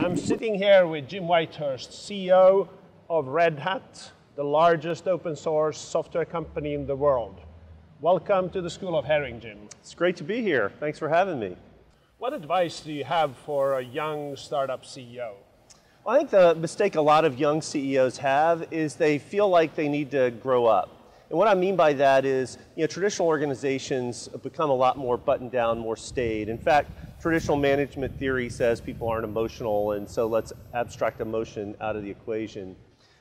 I'm sitting here with Jim Whitehurst, CEO of Red Hat, the largest open source software company in the world. Welcome to the School of Herring, Jim. It's great to be here. Thanks for having me. What advice do you have for a young startup CEO? Well, I think the mistake a lot of young CEOs have is they feel like they need to grow up. And what I mean by that is, traditional organizations have become a lot more buttoned down, more staid. In fact, traditional management theory says people aren't emotional, and so let's abstract emotion out of the equation.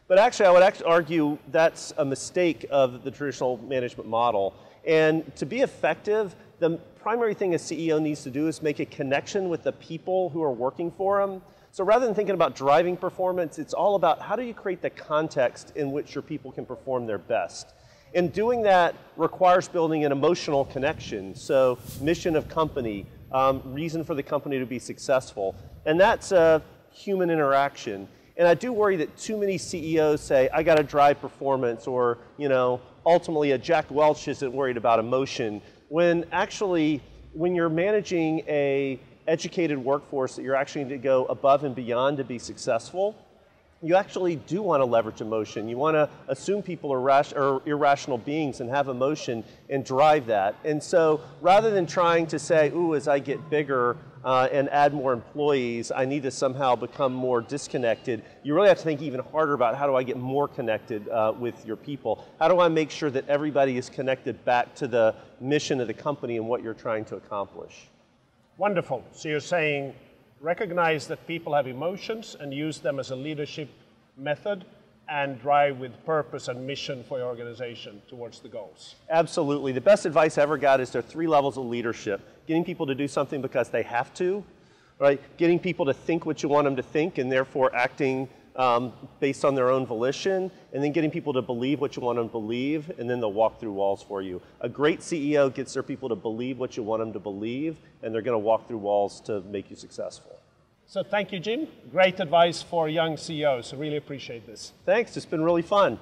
But actually, I would argue that's a mistake of the traditional management model. And to be effective, the primary thing a CEO needs to do is make a connection with the people who are working for them. So rather than thinking about driving performance, it's all about how do you create the context in which your people can perform their best. And doing that requires building an emotional connection. So mission of company, reason for the company to be successful. And that's a human interaction. And I do worry that too many CEOs say, I got to drive performance, or ultimately a Jack Welch isn't worried about emotion. When actually, when you're managing a educated workforce that you're actually going to go above and beyond to be successful, you actually do want to leverage emotion. You want to assume people are irrational beings and have emotion and drive that. And so rather than trying to say, ooh, as I get bigger and add more employees, I need to somehow become more disconnected, you really have to think even harder about how do I get more connected with your people? How do I make sure that everybody is connected back to the mission of the company and what you're trying to accomplish? Wonderful. So you're saying recognize that people have emotions and use them as a leadership method and drive with purpose and mission for your organization towards the goals. Absolutely. The best advice I ever got is there are 3 levels of leadership. Getting people to do something because they have to, right? Getting people to think what you want them to think and therefore acting based on their own volition, and then getting people to believe what you want them to believe, and then they'll walk through walls for you. A great CEO gets their people to believe what you want them to believe, and they're going to walk through walls to make you successful. So thank you, Jim. Great advice for young CEOs. I really appreciate this. Thanks. It's been really fun.